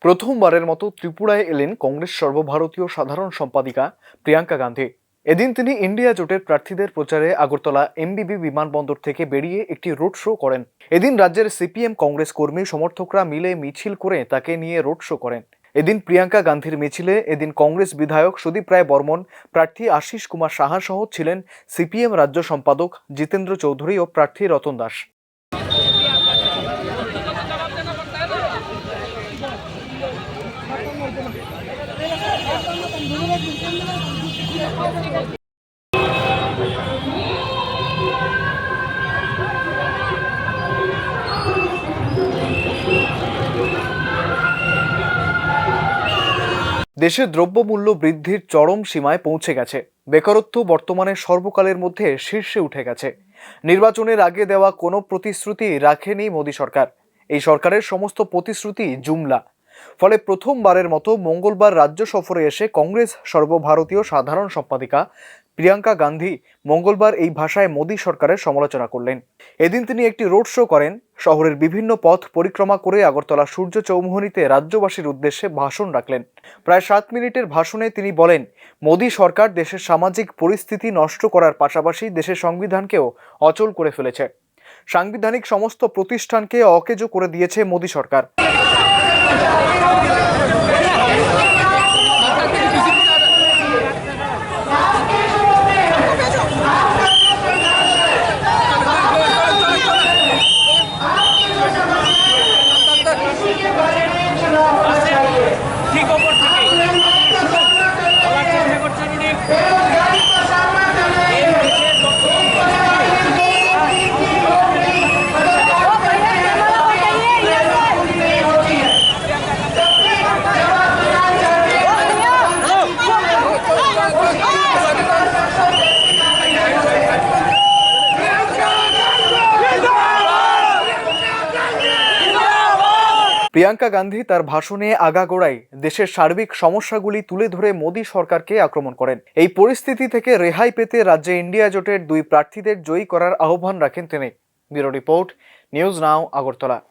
প্রথমবারের মতো ত্রিপুরায় এলেন কংগ্রেস সর্বভারতীয় সাধারণ সম্পাদিকা প্রিয়াঙ্কা গান্ধী। এদিন তিনি ইন্ডিয়া জোটের প্রার্থীদের প্রচারে আগরতলা এমবিবি বিমানবন্দর থেকে বেরিয়ে একটি রোড শো করেন। এদিন রাজ্যের সিপিএম কংগ্রেস কর্মী সমর্থকরা মিলে মিছিল করে তাকে নিয়ে রোড শো করেন। এদিন প্রিয়াঙ্কা গান্ধীর মিছিলে এদিন কংগ্রেস বিধায়ক সুদীপ রায় বর্মন, প্রার্থী আশিস কুমার সাহা সহ ছিলেন সিপিএম রাজ্য সম্পাদক জিতেন্দ্র চৌধুরী ও প্রার্থী রতন দাস। দেশে দ্রব্যমূল্য বৃদ্ধির চরম সীমায় পৌঁছে গেছে। বেকারত্ব বর্তমানে সর্বকালের মধ্যে শীর্ষে উঠে গেছে। নির্বাচনের আগে দেওয়া কোনো প্রতিশ্রুতি রাখেনি মোদী সরকার। এই সরকারের সমস্ত প্রতিশ্রুতি জুমলা। ফলে প্রথমবারের মতো মঙ্গলবার রাজ্য সফরে এসে কংগ্রেস সর্বভারতীয় সাধারণ সম্পাদিকা প্রিয়াঙ্কা গান্ধী মঙ্গলবার এই ভাষায় মোদী সরকারের সমালোচনা করলেন। এদিন তিনি একটি রোড শো করেন। শহরের বিভিন্ন পথ পরিক্রমা করে আগরতলা সূর্য চৌমুহনীতে রাজ্যবাসীর উদ্দেশ্যে ভাষণ রাখলেন। প্রায় 7 মিনিটের ভাষণে তিনি বলেন, মোদী সরকার দেশের সামাজিক পরিস্থিতি নষ্ট করার পাশাপাশি দেশের সংবিধানকেও অচল করে ফেলেছে। সাংবিধানিক সমস্ত প্রতিষ্ঠানকে অকেজো করে দিয়েছে মোদী সরকার। প্রিয়াঙ্কা গান্ধী তার ভাষণে আগাগোড়াই দেশের সার্বিক সমস্যাগুলি তুলে ধরে মোদী সরকারকে আক্রমণ করেন। এই পরিস্থিতি থেকে রেহাই পেতে রাজ্যে ইন্ডিয়া জোটের 2 প্রার্থীদের জয়ী করার আহ্বান রাখেন তিনি। Bureau report, news now, Agartala.